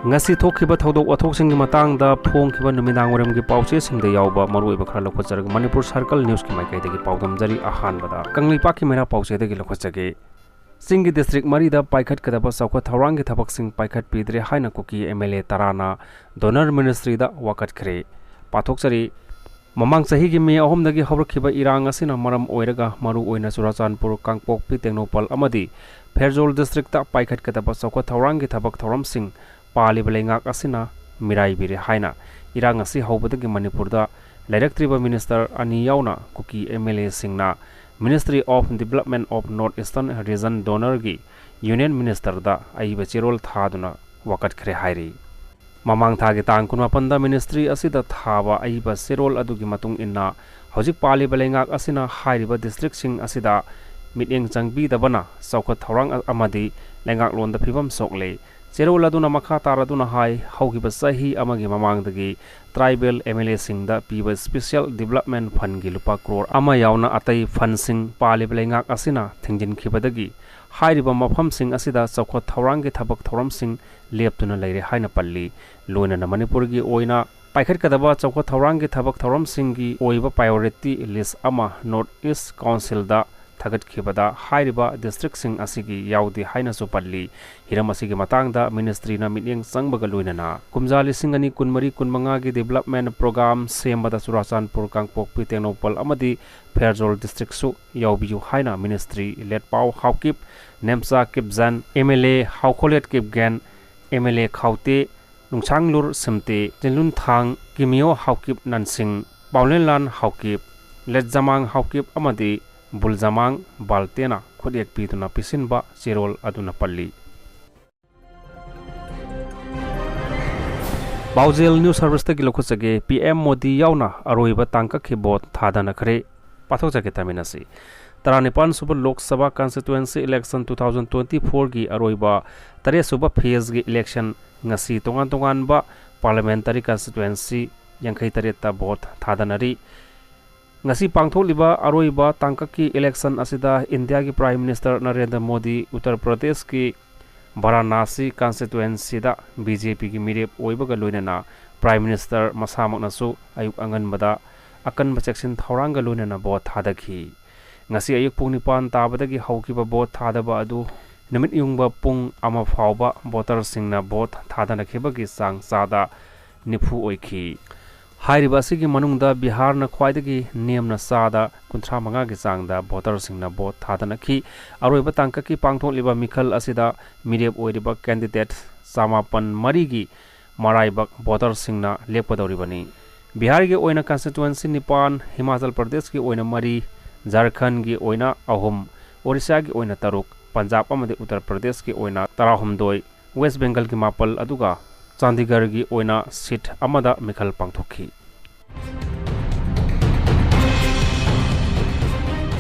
ngasi thokhiba thodok wathoksing gi matangda phongkhiba numidang waramgi pauchesingda yawba maruiba khara lokhotjarga Manipur Circle News ki maikaidagi paudamjari ahanbada kanglipa ki mera pauchedagi lokhotjage singi district marida paikhat kadaba saukha thawrangi thabaksing paikhat pidre haina KUKI MLA tarana donor ministry da wakatkhre pathokchari mamang sahi gi me ahomdagi hawrakhiba irang asina maram oiraga maru oina Churachandpur Kangpokpi Tengnopal amadi Pherzol district ta paikhat kadaba saukha thawrangi thabak thawramsing पालिब लेंगाक असिना Mirae बिरे हाइना इरांग असि हौबदगी मणिपुरदा लाइरेक्ट्रिबा minister अनि यावना KUKI MLA सिंगना Ministry of Development of North Eastern Region DoNER गी union minister दा आइबा चिरोल थादुना wakatkhre हाइरी ममांग थागे तांग कुनमापंदा मिनिस्ट्री असिदा थाबा आइबा चिरोल अदुगी मतुंग इन्ना हौजिक पालिब लेंगाक असिना हाइरिबा डिस्ट्रिक्ट सिंग असिदा meeting चंगबी दबना सौखत थौरांग अमदी लेंगाक लोंदा फिबम सोकले Cerol aduna makha taraduna hai haugiba sahi amagi mamangdagi tribal MLA singda piba special development fund gi lupa crore ama yauna atai fund sing palib lengak asina thingjin khibadagi hairiba mafam sing asida chawkha thawrang gi thabak thoram sing leptuna leire haina palli loina na Manipur gi oina paikhat kadaba chawkha thawrang gi thabak thoram sing gi oiba priority list ama North East Council da थागत खिबदा हाइरिबा district सिंग असिगी याउदी हाइना सुपल्ली हिरम असिगी मतंगदा मिनिस्ट्री ना मिटिंग संगबगा लोइनना कुमजा लिसिंग अनि कुनमरी कुनमंगा गी डेवलपमेंट प्रोग्राम सेमबदा Churachandpur Kangpokpi Tengnopal amadi Pherzol district su याउबियु हाइना ministry Letpao Haokip Nemcha Kipgen MLA Haokholet Kipgen MLA Khaute Ngursanglur सिमते Chinlunthang Kimneo Haokip Hangshing Paolienlal Haokip Letzamang Haokip amadi बुलजमांग बालतेना खुद एक पीतुना पिसिनबा चिरोल अदुना पल्ली बाउजेल न्यूज सर्विस तक लोखसगे PM मोदी यावना अरोइबा तांका के बोत थादना खरे पाथोजगे तमिनसी 93 सुब लोकसभा कॉन्स्टिट्यूएंसी इलेक्शन 2024 की अरोइबा 3 सुब फेज की election ngasi tongan tongan ba parliamentary constituency 53 ta बोत थादनरी ngasi pangtholiba aroiba tangkaki election asida India ki Prime Minister Narendra Modi Uttar Pradesh ki Varanasi constituency da BJP ki mirep oibaga loinana Prime Minister masamaknasu ayuk anganbada akanba section thawranga loinana bot thadakhi ngasi ayuk pung 9 tabadagi haukiba bot thadaba adu numit yungba pung ama phawba voter singna bot thadana khibagi sang sada nifu oikhi हाइरिबा सिगी मनुंगदा Bihar न ख्वाइदगी नेमना सादा 35 गी चांगदा voter सिंगना boat थादनखि अरोइबा तांककी पांगथोलिबा मिखल असिदा मिरेप ओइरिबा candidate समापन मरीगी मराइबक voter सिंगना लेपदौरिबनी Bihar गी ओइना constituency 9 Himachal Pradesh की ओइना मरी झारखंड की ओइना अहुम ओडिशा की ओइना तरुक पंजाब अमदे उत्तर प्रदेश की ओइना 13 वेस्ट बंगाल की मापल अदुगा चंडीगढ़ की ओइना सीट अमदा मिखल पांगथोखि।